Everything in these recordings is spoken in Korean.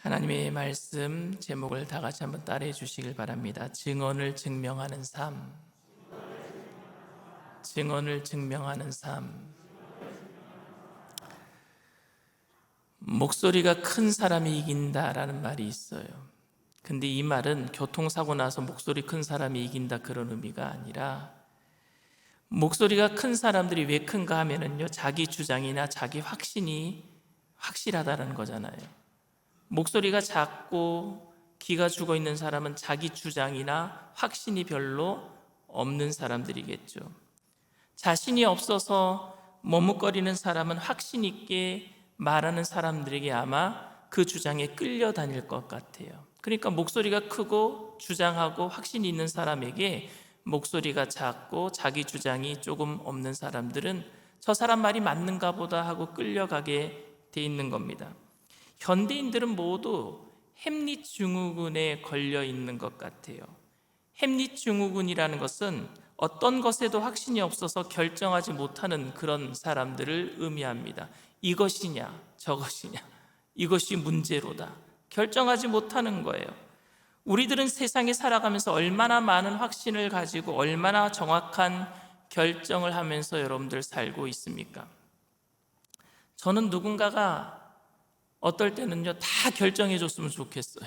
하나님의 말씀 제목을 다 같이 한번 따라해 주시길 바랍니다. 증언을 증명하는 삶. 증언을 증명하는 삶. 목소리가 큰 사람이 이긴다라는 말이 있어요. 근데 이 말은 교통사고 나서 목소리 큰 사람이 이긴다 그런 의미가 아니라, 목소리가 큰 사람들이 왜 큰가 하면은요, 자기 주장이나 자기 확신이 확실하다는 거잖아요. 목소리가 작고 기가 죽어 있는 사람은 자기 주장이나 확신이 별로 없는 사람들이겠죠. 자신이 없어서 머뭇거리는 사람은 확신 있게 말하는 사람들에게 아마 그 주장에 끌려다닐 것 같아요. 그러니까 목소리가 크고 주장하고 확신이 있는 사람에게 목소리가 작고 자기 주장이 조금 없는 사람들은 저 사람 말이 맞는가 보다 하고 끌려가게 돼 있는 겁니다. 현대인들은 모두 햄릿 증후군에 걸려 있는 것 같아요. 햄릿 증후군이라는 것은 어떤 것에도 확신이 없어서 결정하지 못하는 그런 사람들을 의미합니다. 이것이냐 저것이냐, 이것이 문제로다, 결정하지 못하는 거예요. 우리들은 세상에 살아가면서 얼마나 많은 확신을 가지고 얼마나 정확한 결정을 하면서 여러분들 살고 있습니까? 저는 누군가가 어떨 때는요, 다 결정해 줬으면 좋겠어요.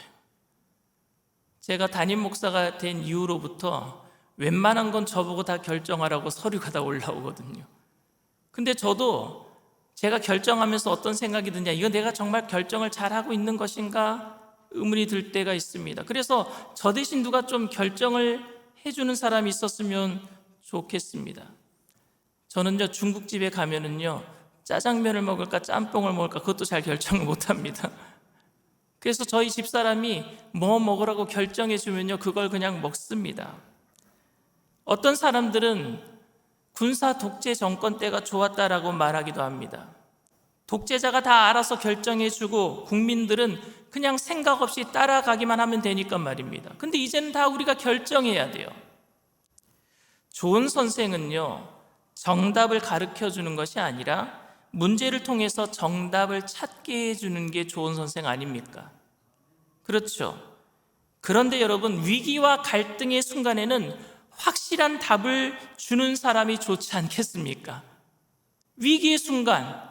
제가 담임 목사가 된 이후로부터 웬만한 건 저보고 다 결정하라고 서류가 다 올라오거든요. 근데 저도 제가 결정하면서 어떤 생각이 드냐, 이거 내가 정말 결정을 잘하고 있는 것인가 의문이 들 때가 있습니다. 그래서 저 대신 누가 좀 결정을 해주는 사람이 있었으면 좋겠습니다. 저는요, 중국집에 가면은요, 짜장면을 먹을까 짬뽕을 먹을까 그것도 잘 결정을 못합니다. 그래서 저희 집사람이 뭐 먹으라고 결정해 주면요, 그걸 그냥 먹습니다. 어떤 사람들은 군사 독재 정권 때가 좋았다라고 말하기도 합니다. 독재자가 다 알아서 결정해 주고 국민들은 그냥 생각 없이 따라가기만 하면 되니까 말입니다. 근데 이제는 다 우리가 결정해야 돼요. 좋은 선생은요, 정답을 가르쳐 주는 것이 아니라 문제를 통해서 정답을 찾게 해주는 게 좋은 선생 아닙니까? 그렇죠. 그런데 여러분, 위기와 갈등의 순간에는 확실한 답을 주는 사람이 좋지 않겠습니까? 위기의 순간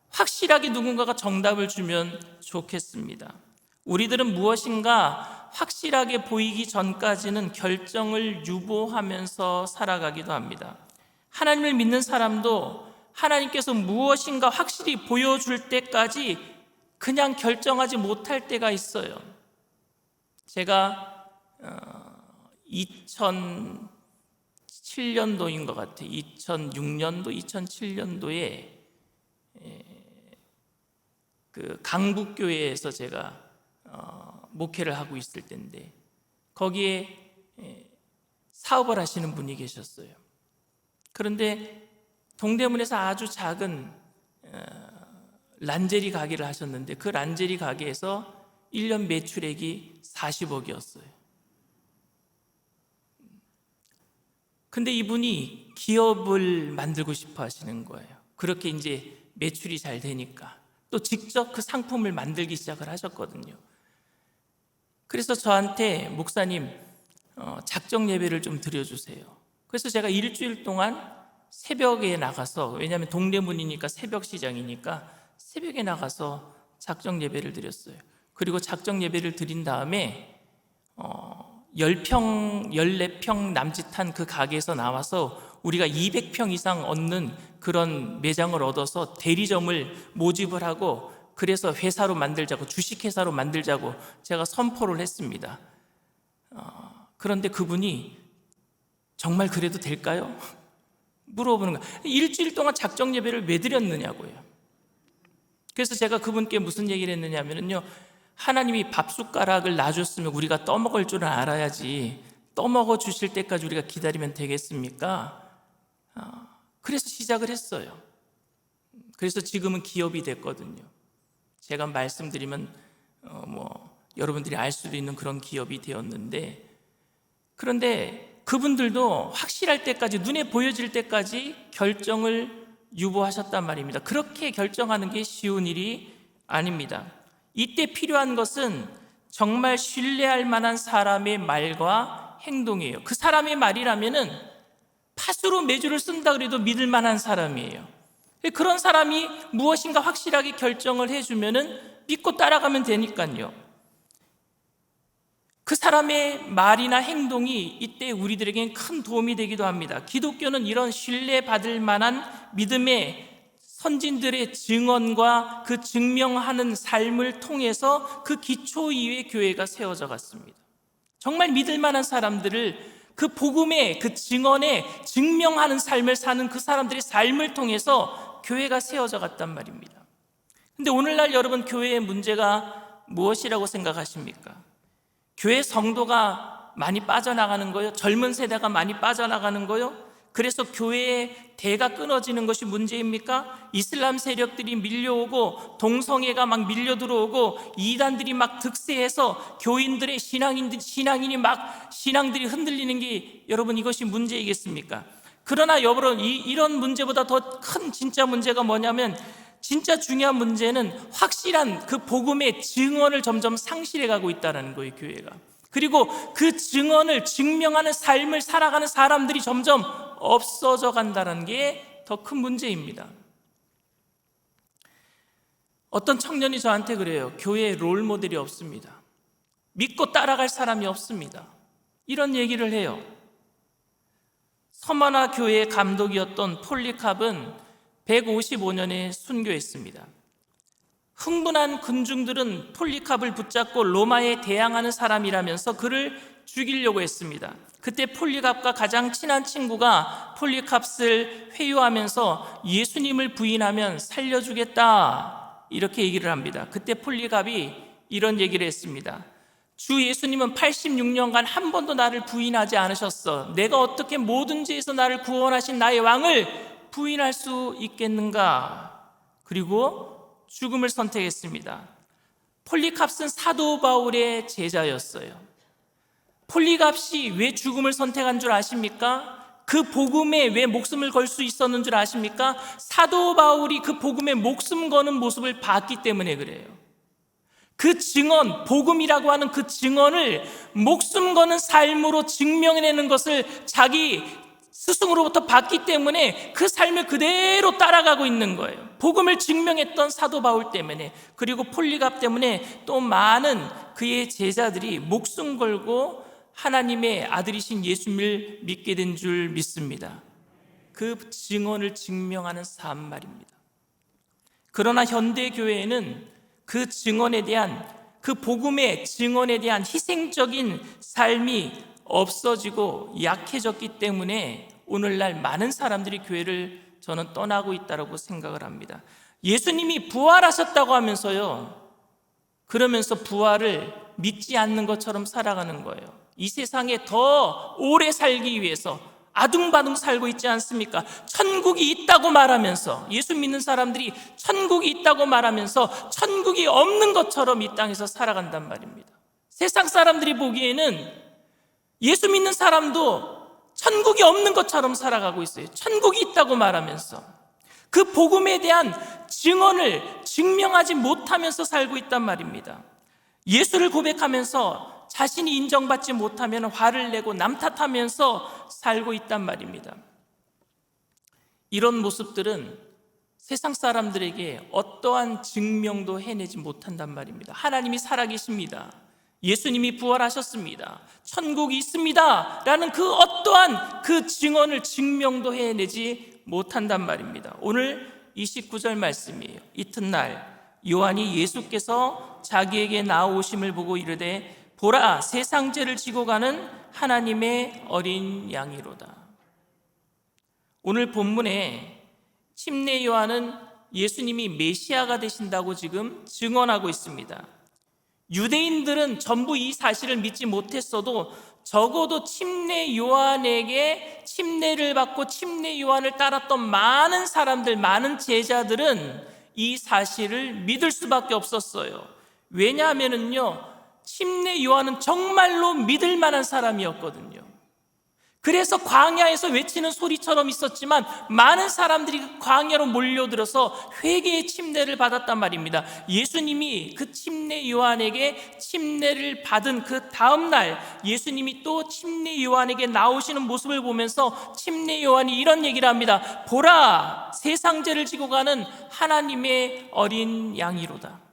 확실하게 누군가가 정답을 주면 좋겠습니다. 우리들은 무엇인가 확실하게 보이기 전까지는 결정을 유보하면서 살아가기도 합니다. 하나님을 믿는 사람도 하나님께서 무엇인가 확실히 보여줄 때까지 그냥 결정하지 못할 때가 있어요. 제가 2007년도인 것 같아요. 2006년도, 2007년도에 그 강북교회에서 제가 목회를 하고 있을 때인데, 거기에 사업을 하시는 분이 계셨어요. 그런데 동대문에서 아주 작은 란제리 가게를 하셨는데, 그 란제리 가게에서 1년 매출액이 40억이었어요. 근데 이분이 기업을 만들고 싶어 하시는 거예요. 그렇게 이제 매출이 잘 되니까 또 직접 그 상품을 만들기 시작을 하셨거든요. 그래서 저한테 목사님, 작정 예배를 좀 드려주세요. 그래서 제가 일주일 동안 새벽에 나가서, 왜냐하면 동대문이니까 새벽 시장이니까 새벽에 나가서 작정 예배를 드렸어요. 그리고 작정 예배를 드린 다음에 10평, 14평 남짓한 그 가게에서 나와서 우리가 200평 이상 얻는 그런 매장을 얻어서 대리점을 모집을 하고, 그래서 회사로 만들자고, 주식회사로 만들자고 제가 선포를 했습니다. 그런데 그분이 정말 그래도 될까요? 물어보는 거예요. 일주일 동안 작정 예배를 왜 드렸느냐고요. 그래서 제가 그분께 무슨 얘기를 했느냐 하면요, 하나님이 밥숟가락을 놔줬으면 우리가 떠먹을 줄은 알아야지 떠먹어 주실 때까지 우리가 기다리면 되겠습니까? 그래서 시작을 했어요. 그래서 지금은 기업이 됐거든요. 제가 말씀드리면 여러분들이 알 수도 있는 그런 기업이 되었는데, 그런데 그분들도 확실할 때까지, 눈에 보여질 때까지 결정을 유보하셨단 말입니다. 그렇게 결정하는 게 쉬운 일이 아닙니다. 이때 필요한 것은 정말 신뢰할 만한 사람의 말과 행동이에요. 그 사람의 말이라면은 팥으로 메주를 쓴다 그래도 믿을 만한 사람이에요. 그런 사람이 무엇인가 확실하게 결정을 해주면은 믿고 따라가면 되니까요. 그 사람의 말이나 행동이 이때 우리들에겐 큰 도움이 되기도 합니다. 기독교는 이런 신뢰받을 만한 믿음의 선진들의 증언과 그 증명하는 삶을 통해서 그 기초 위에 교회가 세워져 갔습니다. 정말 믿을 만한 사람들을 그 복음의 그 증언에 증명하는 삶을 사는 그 사람들의 삶을 통해서 교회가 세워져 갔단 말입니다. 근데 오늘날 여러분, 교회의 문제가 무엇이라고 생각하십니까? 교회 성도가 많이 빠져나가는 거요? 젊은 세대가 많이 빠져나가는 거요? 그래서 교회의 대가 끊어지는 것이 문제입니까? 이슬람 세력들이 밀려오고 동성애가 막 밀려 들어오고 이단들이 막 득세해서 교인들의 신앙인이 막 신앙들이 흔들리는 게 여러분 이것이 문제이겠습니까? 그러나 여러분, 이런 문제보다 더 큰 진짜 문제가 뭐냐면, 진짜 중요한 문제는 확실한 그 복음의 증언을 점점 상실해 가고 있다는 거예요, 교회가. 그리고 그 증언을 증명하는 삶을 살아가는 사람들이 점점 없어져 간다는 게 더 큰 문제입니다. 어떤 청년이 저한테 그래요. 교회에 롤 모델이 없습니다. 믿고 따라갈 사람이 없습니다. 이런 얘기를 해요. 서머나 교회의 감독이었던 폴리캅은 155년에 순교했습니다. 흥분한 군중들은 폴리캅을 붙잡고 로마에 대항하는 사람이라면서 그를 죽이려고 했습니다. 그때 폴리캅과 가장 친한 친구가 폴리캅을 회유하면서 예수님을 부인하면 살려주겠다, 이렇게 얘기를 합니다. 그때 폴리캅이 이런 얘기를 했습니다. 주 예수님은 86년간 한 번도 나를 부인하지 않으셨어. 내가 어떻게 모든 죄에서 나를 구원하신 나의 왕을 부인할 수 있겠는가? 그리고 죽음을 선택했습니다. 폴리캅은 사도 바울의 제자였어요. 폴리캅이 왜 죽음을 선택한 줄 아십니까? 그 복음에 왜 목숨을 걸 수 있었는 줄 아십니까? 사도 바울이 그 복음에 목숨 거는 모습을 봤기 때문에 그래요. 그 증언, 복음이라고 하는 그 증언을 목숨 거는 삶으로 증명해내는 것을 자기 스승으로부터 봤기 때문에 그 삶을 그대로 따라가고 있는 거예요. 복음을 증명했던 사도 바울 때문에, 그리고 폴리갑 때문에 또 많은 그의 제자들이 목숨 걸고 하나님의 아들이신 예수님을 믿게 된 줄 믿습니다. 그 증언을 증명하는 삶 말입니다. 그러나 현대 교회에는 그 증언에 대한, 그 복음의 증언에 대한 희생적인 삶이 없어지고 약해졌기 때문에 오늘날 많은 사람들이 교회를 저는 떠나고 있다고 생각을 합니다. 예수님이 부활하셨다고 하면서요, 그러면서 부활을 믿지 않는 것처럼 살아가는 거예요. 이 세상에 더 오래 살기 위해서 아둥바둥 살고 있지 않습니까? 천국이 있다고 말하면서, 예수 믿는 사람들이 천국이 있다고 말하면서 천국이 없는 것처럼 이 땅에서 살아간단 말입니다. 세상 사람들이 보기에는 예수 믿는 사람도 천국이 없는 것처럼 살아가고 있어요. 천국이 있다고 말하면서 그 복음에 대한 증언을 증명하지 못하면서 살고 있단 말입니다. 예수를 고백하면서 자신이 인정받지 못하면 화를 내고 남 탓하면서 살고 있단 말입니다. 이런 모습들은 세상 사람들에게 어떠한 증명도 해내지 못한단 말입니다. 하나님이 살아계십니다. 예수님이 부활하셨습니다. 천국이 있습니다. 라는 그 어떠한 그 증언을 증명도 해내지 못한단 말입니다. 오늘 29절 말씀이에요. 이튿날 요한이 예수께서 자기에게 나오심을 보고 이르되 보라, 세상 죄를 지고 가는 하나님의 어린 양이로다. 오늘 본문에 침례 요한은 예수님이 메시아가 되신다고 지금 증언하고 있습니다. 유대인들은 전부 이 사실을 믿지 못했어도 적어도 침례 요한에게 침례를 받고 침례 요한을 따랐던 많은 사람들, 많은 제자들은 이 사실을 믿을 수밖에 없었어요. 왜냐하면요, 침례 요한은 정말로 믿을 만한 사람이었거든요. 그래서 광야에서 외치는 소리처럼 있었지만 많은 사람들이 광야로 몰려들어서 회개의 침례를 받았단 말입니다. 예수님이 그 침례 요한에게 침례를 받은 그 다음 날 예수님이 또 침례 요한에게 나오시는 모습을 보면서 침례 요한이 이런 얘기를 합니다. 보라, 세상 죄를 지고 가는 하나님의 어린 양이로다.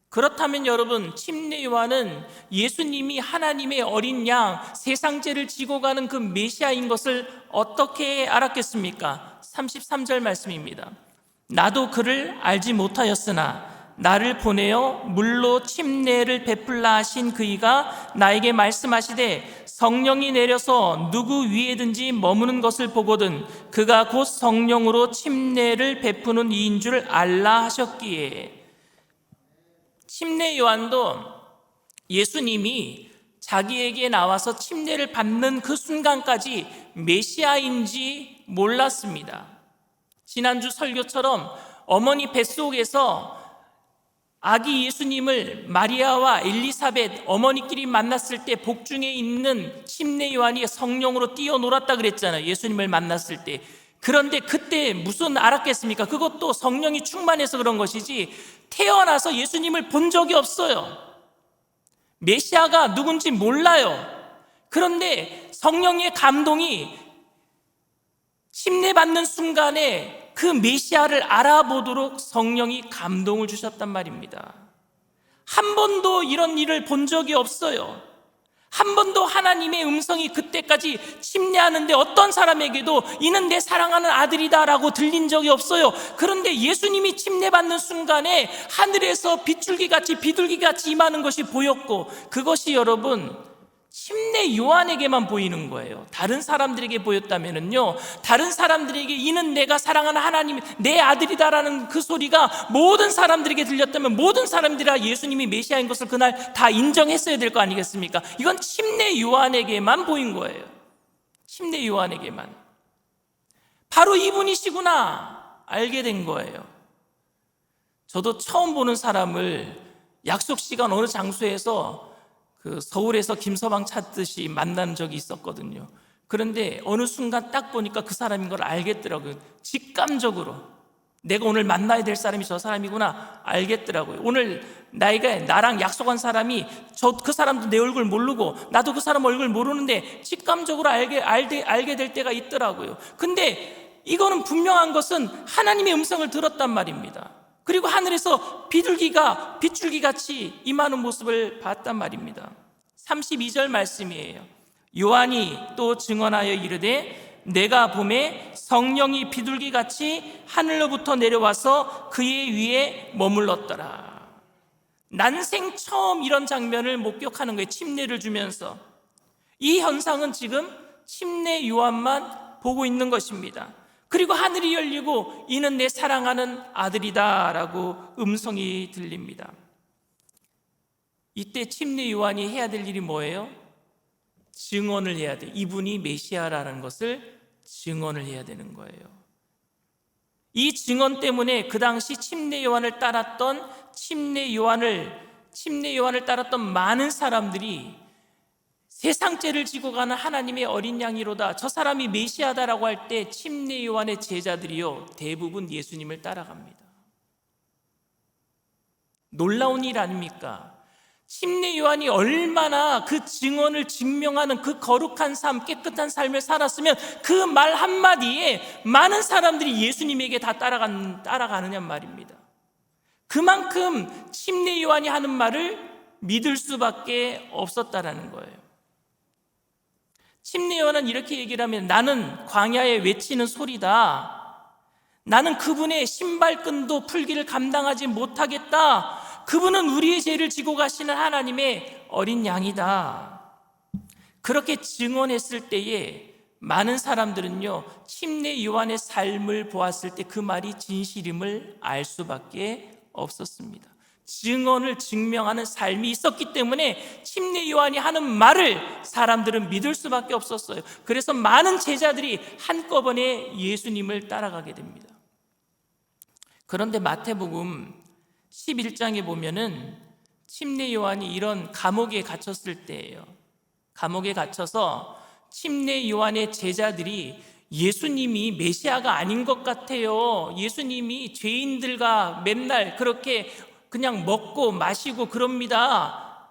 그렇다면 여러분, 침례 요한은 예수님이 하나님의 어린 양, 세상 죄를 지고 가는 그 메시아인 것을 어떻게 알았겠습니까? 33절 말씀입니다. 나도 그를 알지 못하였으나 나를 보내어 물로 침례를 베풀라 하신 그이가 나에게 말씀하시되 성령이 내려서 누구 위에든지 머무는 것을 보거든 그가 곧 성령으로 침례를 베푸는 이인 줄 알라 하셨기에. 침례 요한도 예수님이 자기에게 나와서 침례를 받는 그 순간까지 메시아인지 몰랐습니다. 지난주 설교처럼 어머니 뱃속에서 아기 예수님을 마리아와 엘리사벳 어머니끼리 만났을 때 복중에 있는 침례 요한이 성령으로 뛰어놀았다 그랬잖아요. 예수님을 만났을 때. 그런데 그때 무슨 알았겠습니까? 그것도 성령이 충만해서 그런 것이지 태어나서 예수님을 본 적이 없어요. 메시아가 누군지 몰라요. 그런데 성령의 감동이 침례받는 순간에 그 메시아를 알아보도록 성령이 감동을 주셨단 말입니다. 한 번도 이런 일을 본 적이 없어요. 한 번도 하나님의 음성이 그때까지 침례하는데 어떤 사람에게도 이는 내 사랑하는 아들이다 라고 들린 적이 없어요. 그런데 예수님이 침례받는 순간에 하늘에서 빗줄기같이 비둘기같이 임하는 것이 보였고, 그것이 여러분 침례 요한에게만 보이는 거예요. 다른 사람들에게 보였다면요, 다른 사람들에게 이는 내가 사랑하는 하나님 내 아들이다라는 그 소리가 모든 사람들에게 들렸다면 모든 사람들이 다 예수님이 메시아인 것을 그날 다 인정했어야 될 거 아니겠습니까? 이건 침례 요한에게만 보인 거예요. 침례 요한에게만. 바로 이분이시구나 알게 된 거예요. 저도 처음 보는 사람을 약속 시간 어느 장소에서 서울에서 김서방 찾듯이 만난 적이 있었거든요. 그런데 어느 순간 딱 보니까 그 사람인 걸 알겠더라고요. 직감적으로 내가 오늘 만나야 될 사람이 저 사람이구나 알겠더라고요. 오늘 나랑 약속한 사람이 그 사람도 내 얼굴 모르고 나도 그 사람 얼굴 모르는데 직감적으로 알게 될 때가 있더라고요. 근데 이거는 분명한 것은 하나님의 음성을 들었단 말입니다. 그리고 하늘에서 비둘기가 빗줄기같이 임하는 모습을 봤단 말입니다. 32절 말씀이에요. 요한이 또 증언하여 이르되 내가 보매 성령이 비둘기같이 하늘로부터 내려와서 그의 위에 머물렀더라. 난생 처음 이런 장면을 목격하는 거예요. 침례를 주면서. 이 현상은 지금 침례 요한만 보고 있는 것입니다. 그리고 하늘이 열리고 이는 내 사랑하는 아들이다 라고 음성이 들립니다. 이때 침례 요한이 해야 될 일이 뭐예요? 증언을 해야 돼. 이분이 메시아라는 것을 증언을 해야 되는 거예요. 이 증언 때문에 그 당시 침례 요한을 따랐던 많은 사람들이 세상 죄를 지고 가는 하나님의 어린 양이로다, 저 사람이 메시아다라고 할 때 침례 요한의 제자들이요 대부분 예수님을 따라갑니다. 놀라운 일 아닙니까? 침례 요한이 얼마나 그 증언을 증명하는 그 거룩한 삶, 깨끗한 삶을 살았으면 그 말 한마디에 많은 사람들이 예수님에게 다 따라가느냐 말입니다. 그만큼 침례 요한이 하는 말을 믿을 수밖에 없었다라는 거예요. 침례 요한은 이렇게 얘기를 하면 나는 광야에 외치는 소리다. 나는 그분의 신발끈도 풀기를 감당하지 못하겠다. 그분은 우리의 죄를 지고 가시는 하나님의 어린 양이다. 그렇게 증언했을 때에 많은 사람들은요 침례 요한의 삶을 보았을 때 그 말이 진실임을 알 수밖에 없었습니다. 증언을 증명하는 삶이 있었기 때문에 침례 요한이 하는 말을 사람들은 믿을 수밖에 없었어요. 그래서 많은 제자들이 한꺼번에 예수님을 따라가게 됩니다. 그런데 마태복음 11장에 보면은 침례 요한이 이런 감옥에 갇혔을 때예요. 감옥에 갇혀서 침례 요한의 제자들이 예수님이 메시아가 아닌 것 같아요. 예수님이 죄인들과 맨날 그렇게 그냥 먹고 마시고 그럽니다.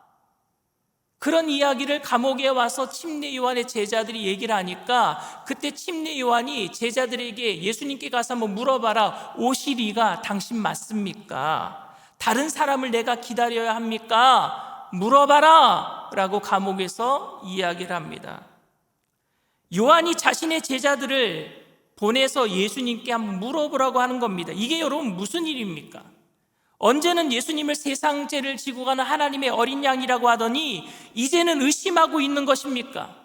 그런 이야기를 감옥에 와서 침례 요한의 제자들이 얘기를 하니까 그때 침례 요한이 제자들에게 예수님께 가서 한번 물어봐라. 오시리가 당신 맞습니까? 다른 사람을 내가 기다려야 합니까? 물어봐라 라고 감옥에서 이야기를 합니다. 요한이 자신의 제자들을 보내서 예수님께 한번 물어보라고 하는 겁니다. 이게 여러분 무슨 일입니까? 언제는 예수님을 세상 죄를 지고 가는 하나님의 어린 양이라고 하더니 이제는 의심하고 있는 것입니까?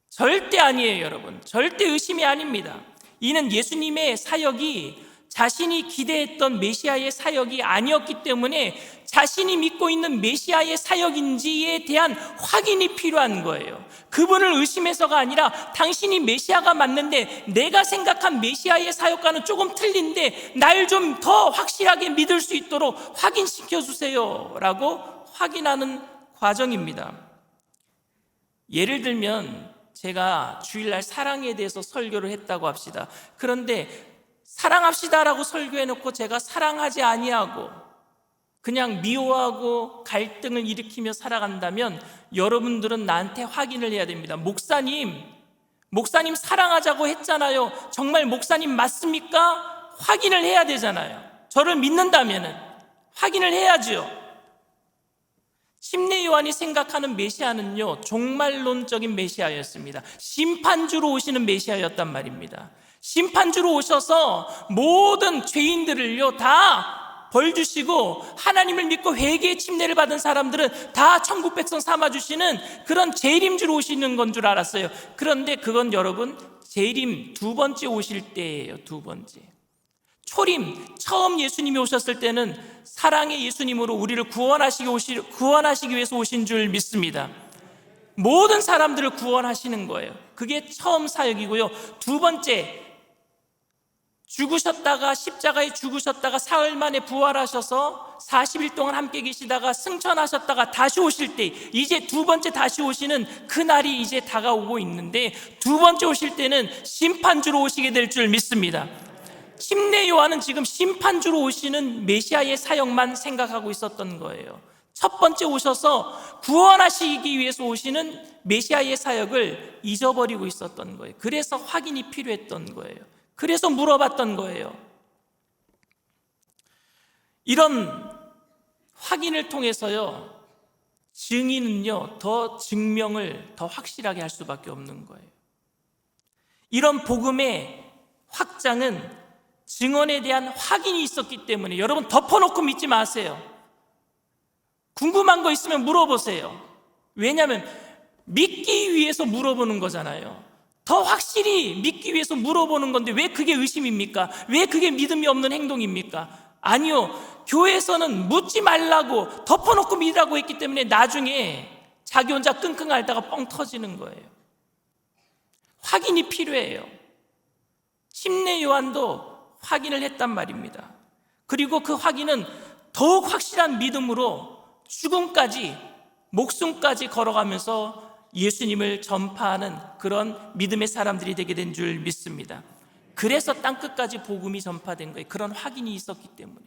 절대 아니에요, 여러분. 절대 의심이 아닙니다. 이는 예수님의 사역이 자신이 기대했던 메시아의 사역이 아니었기 때문에 자신이 믿고 있는 메시아의 사역인지에 대한 확인이 필요한 거예요. 그분을 의심해서가 아니라 당신이 메시아가 맞는데 내가 생각한 메시아의 사역과는 조금 틀린데 날 좀 더 확실하게 믿을 수 있도록 확인시켜 주세요 라고 확인하는 과정입니다. 예를 들면 제가 주일날 사랑에 대해서 설교를 했다고 합시다. 그런데 사랑합시다라고 설교해놓고 제가 사랑하지 아니하고 그냥 미워하고 갈등을 일으키며 살아간다면 여러분들은 나한테 확인을 해야 됩니다. 목사님 사랑하자고 했잖아요. 정말 목사님 맞습니까? 확인을 해야 되잖아요. 저를 믿는다면 확인을 해야죠. 침례 요한이 생각하는 메시아는요, 종말론적인 메시아였습니다. 심판주로 오시는 메시아였단 말입니다. 심판주로 오셔서 모든 죄인들을요 다 벌 주시고 하나님을 믿고 회개의 침례를 받은 사람들은 다 천국 백성 삼아주시는 그런 재림주로 오시는 건 줄 알았어요. 그런데 그건 여러분 재림 두 번째 오실 때예요. 두 번째 초림, 처음 예수님이 오셨을 때는 사랑의 예수님으로 우리를 구원하시기 위해서 오신 줄 믿습니다. 모든 사람들을 구원하시는 거예요. 그게 처음 사역이고요. 두 번째, 죽으셨다가 십자가에 죽으셨다가 사흘 만에 부활하셔서 40일 동안 함께 계시다가 승천하셨다가 다시 오실 때, 이제 두 번째 다시 오시는 그날이 이제 다가오고 있는데, 두 번째 오실 때는 심판주로 오시게 될 줄 믿습니다. 침례 요한은 지금 심판주로 오시는 메시아의 사역만 생각하고 있었던 거예요. 첫 번째 오셔서 구원하시기 위해서 오시는 메시아의 사역을 잊어버리고 있었던 거예요. 그래서 확인이 필요했던 거예요. 그래서 물어봤던 거예요. 이런 확인을 통해서요, 증인은요, 더 증명을 더 확실하게 할 수밖에 없는 거예요. 이런 복음의 확장은 증언에 대한 확인이 있었기 때문에 여러분 덮어놓고 믿지 마세요. 궁금한 거 있으면 물어보세요. 왜냐하면 믿기 위해서 물어보는 거잖아요. 더 확실히 믿기 위해서 물어보는 건데 왜 그게 의심입니까? 왜 그게 믿음이 없는 행동입니까? 아니요, 교회에서는 묻지 말라고 덮어놓고 믿으라고 했기 때문에 나중에 자기 혼자 끙끙 앓다가 뻥 터지는 거예요. 확인이 필요해요. 침례 요한도 확인을 했단 말입니다. 그리고 그 확인은 더욱 확실한 믿음으로 죽음까지, 목숨까지 걸어가면서 예수님을 전파하는 그런 믿음의 사람들이 되게 된 줄 믿습니다. 그래서 땅끝까지 복음이 전파된 거예요. 그런 확인이 있었기 때문에.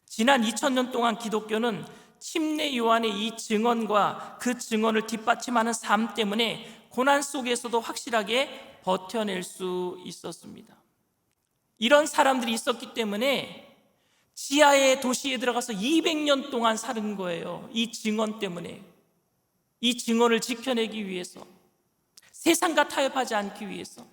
지난 2000년 동안 기독교는 침례 요한의 이 증언과 그 증언을 뒷받침하는 삶 때문에 고난 속에서도 확실하게 버텨낼 수 있었습니다. 이런 사람들이 있었기 때문에 지하의 도시에 들어가서 200년 동안 사는 거예요. 이 증언 때문에. 이 증언을 지켜내기 위해서, 세상과 타협하지 않기 위해서.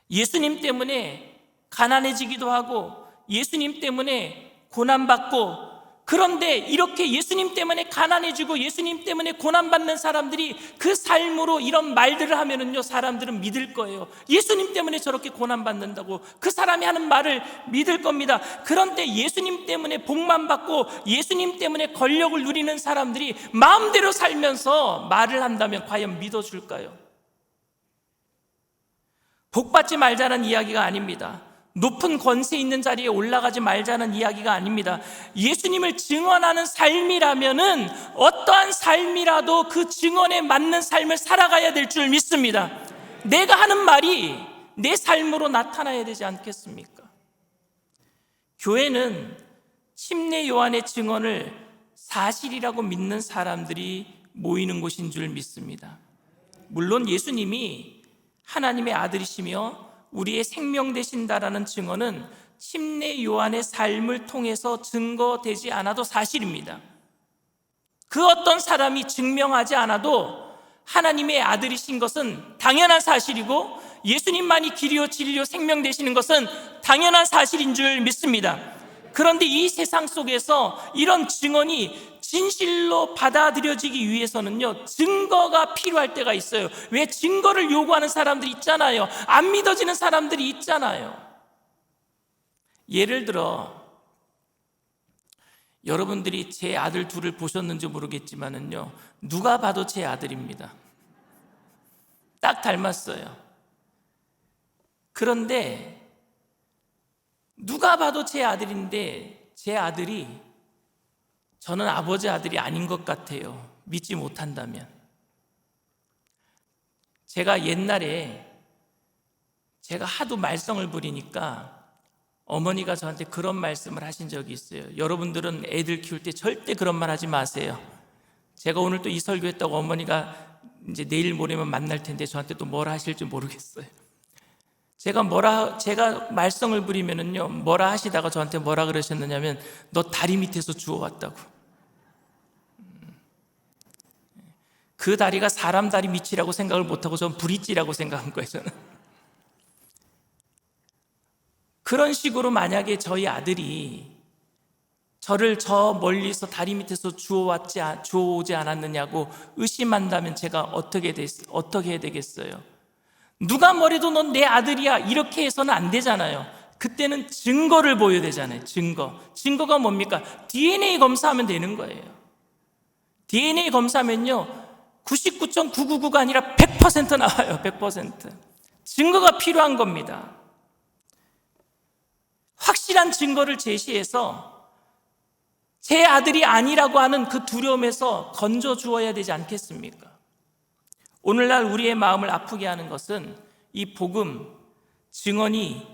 예수님 때문에 가난해지기도 하고 예수님 때문에 고난받고, 그런데 이렇게 예수님 때문에 가난해지고 예수님 때문에 고난받는 사람들이 그 삶으로 이런 말들을 하면은요, 사람들은 믿을 거예요. 예수님 때문에 저렇게 고난받는다고 그 사람이 하는 말을 믿을 겁니다. 그런데 예수님 때문에 복만 받고 예수님 때문에 권력을 누리는 사람들이 마음대로 살면서 말을 한다면 과연 믿어줄까요? 복 받지 말자는 이야기가 아닙니다. 높은 권세 있는 자리에 올라가지 말자는 이야기가 아닙니다. 예수님을 증언하는 삶이라면은 어떠한 삶이라도 그 증언에 맞는 삶을 살아가야 될 줄 믿습니다. 내가 하는 말이 내 삶으로 나타나야 되지 않겠습니까? 교회는 침례 요한의 증언을 사실이라고 믿는 사람들이 모이는 곳인 줄 믿습니다. 물론 예수님이 하나님의 아들이시며 우리의 생명 되신다라는 증언은 침례 요한의 삶을 통해서 증거되지 않아도 사실입니다. 그 어떤 사람이 증명하지 않아도 하나님의 아들이신 것은 당연한 사실이고 예수님만이 길이요 진리요 생명 되시는 것은 당연한 사실인 줄 믿습니다. 그런데 이 세상 속에서 이런 증언이 진실로 받아들여지기 위해서는요, 증거가 필요할 때가 있어요. 왜? 증거를 요구하는 사람들이 있잖아요. 안 믿어지는 사람들이 있잖아요. 예를 들어 여러분들이 제 아들 둘을 보셨는지 모르겠지만은요, 누가 봐도 제 아들입니다. 딱 닮았어요. 그런데 누가 봐도 제 아들인데 제 아들이 저는 아버지 아들이 아닌 것 같아요. 믿지 못한다면. 제가 옛날에 제가 하도 말썽을 부리니까 어머니가 저한테 그런 말씀을 하신 적이 있어요. 여러분들은 애들 키울 때 절대 그런 말 하지 마세요. 제가 오늘 또 이 설교했다고 어머니가 이제 내일 모레면 만날 텐데 저한테 또 뭐라 하실지 모르겠어요. 제가 말썽을 부리면은요, 뭐라 하시다가 저한테 뭐라 그러셨느냐면, 너 다리 밑에서 주워왔다고. 그 다리가 사람 다리 밑이라고 생각을 못하고 전 브릿지라고 생각한 거예요, 저는. 그런 식으로 만약에 저희 아들이 저를 저 멀리서 다리 밑에서 주워오지 않았느냐고 의심한다면 제가 어떻게 해야 되겠어요? 누가 뭐래도 넌 내 아들이야 이렇게 해서는 안 되잖아요. 그때는 증거를 보여야 되잖아요. 증거가 뭡니까? DNA 검사하면 되는 거예요. DNA 검사하면요 99.999가 아니라 100% 나와요. 100%. 증거가 필요한 겁니다. 확실한 증거를 제시해서 제 아들이 아니라고 하는 그 두려움에서 건져 주어야 되지 않겠습니까? 오늘날 우리의 마음을 아프게 하는 것은 이 복음, 증언이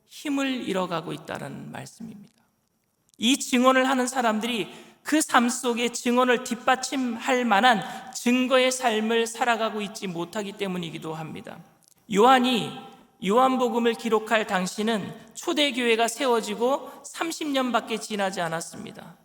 힘을 잃어가고 있다는 말씀입니다. 이 증언을 하는 사람들이 그 삶 속에 증언을 뒷받침할 만한 증거의 삶을 살아가고 있지 못하기 때문이기도 합니다. 요한이 요한복음을 기록할 당시는 초대교회가 세워지고 30년밖에 지나지 않았습니다.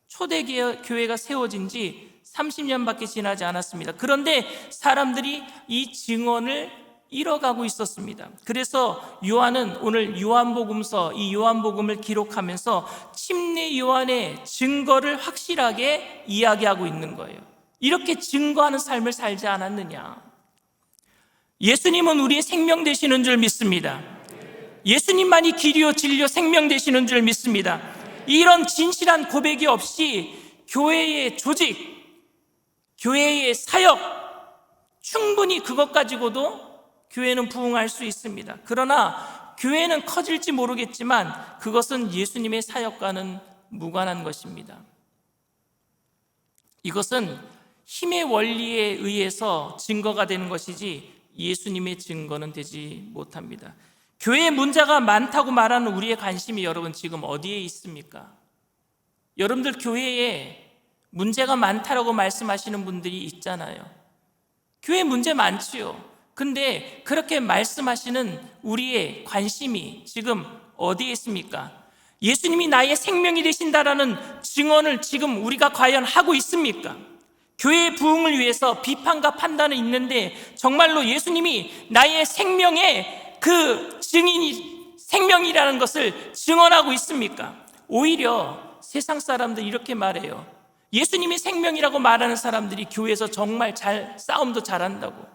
초대교회가 세워진 지 30년밖에 지나지 않았습니다. 그런데 사람들이 이 증언을 잃어가고 있었습니다. 그래서 요한은 오늘 요한복음서, 이 요한복음을 기록하면서 침례 요한의 증거를 확실하게 이야기하고 있는 거예요. 이렇게 증거하는 삶을 살지 않았느냐? 예수님은 우리의 생명 되시는 줄 믿습니다. 예수님만이 길이요 진리요 생명 되시는 줄 믿습니다. 이런 진실한 고백이 없이 교회의 조직, 교회의 사역, 충분히 그것 가지고도 교회는 부흥할 수 있습니다. 그러나 교회는 커질지 모르겠지만 그것은 예수님의 사역과는 무관한 것입니다. 이것은 힘의 원리에 의해서 증거가 되는 것이지 예수님의 증거는 되지 못합니다. 교회에 문제가 많다고 말하는 우리의 관심이 여러분 지금 어디에 있습니까? 여러분들 교회에 문제가 많다라고 말씀하시는 분들이 있잖아요. 교회 문제 많지요. 근데 그렇게 말씀하시는 우리의 관심이 지금 어디에 있습니까? 예수님이 나의 생명이 되신다라는 증언을 지금 우리가 과연 하고 있습니까? 교회의 부흥을 위해서 비판과 판단은 있는데 정말로 예수님이 나의 생명의 그 증인이 생명이라는 것을 증언하고 있습니까? 오히려 세상 사람들 이렇게 말해요. 예수님이 생명이라고 말하는 사람들이 교회에서 정말 싸움도 잘한다고.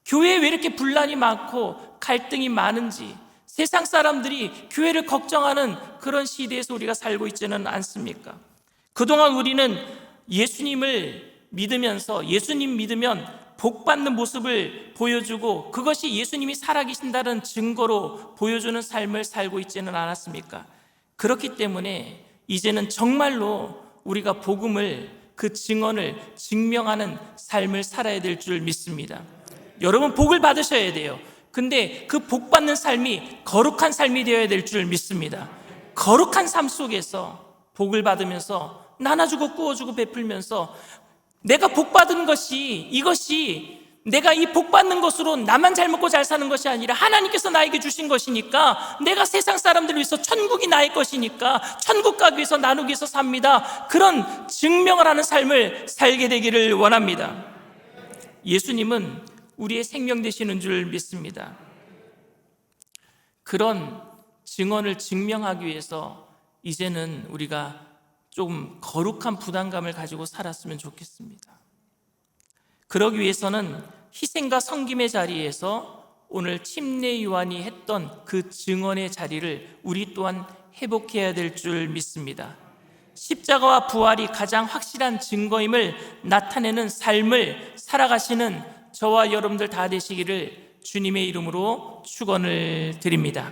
교회에 왜 이렇게 분란이 많고 갈등이 많은지 세상 사람들이 교회를 걱정하는 그런 시대에서 우리가 살고 있지는 않습니까? 그동안 우리는 예수님을 믿으면서 예수님 믿으면 복 받는 모습을 보여주고 그것이 예수님이 살아계신다는 증거로 보여주는 삶을 살고 있지는 않았습니까? 그렇기 때문에 이제는 정말로 우리가 복음을, 그 증언을 증명하는 삶을 살아야 될 줄 믿습니다. 여러분, 복을 받으셔야 돼요. 근데 그 복 받는 삶이 거룩한 삶이 되어야 될 줄 믿습니다. 거룩한 삶 속에서 복을 받으면서 나눠주고 꾸어주고 베풀면서 내가 복 받은 것이, 이것이 내가 이 복 받는 것으로 나만 잘 먹고 잘 사는 것이 아니라 하나님께서 나에게 주신 것이니까, 내가 세상 사람들을 위해서 천국이 나의 것이니까 천국 가기 위해서 나누기 위해서 삽니다. 그런 증명을 하는 삶을 살게 되기를 원합니다. 예수님은 우리의 생명 되시는 줄 믿습니다. 그런 증언을 증명하기 위해서 이제는 우리가 좀 거룩한 부담감을 가지고 살았으면 좋겠습니다. 그러기 위해서는 희생과 섬김의 자리에서 오늘 침례 요한이 했던 그 증언의 자리를 우리 또한 회복해야 될 줄 믿습니다. 십자가와 부활이 가장 확실한 증거임을 나타내는 삶을 살아가시는 저와 여러분들 다 되시기를 주님의 이름으로 축원을 드립니다.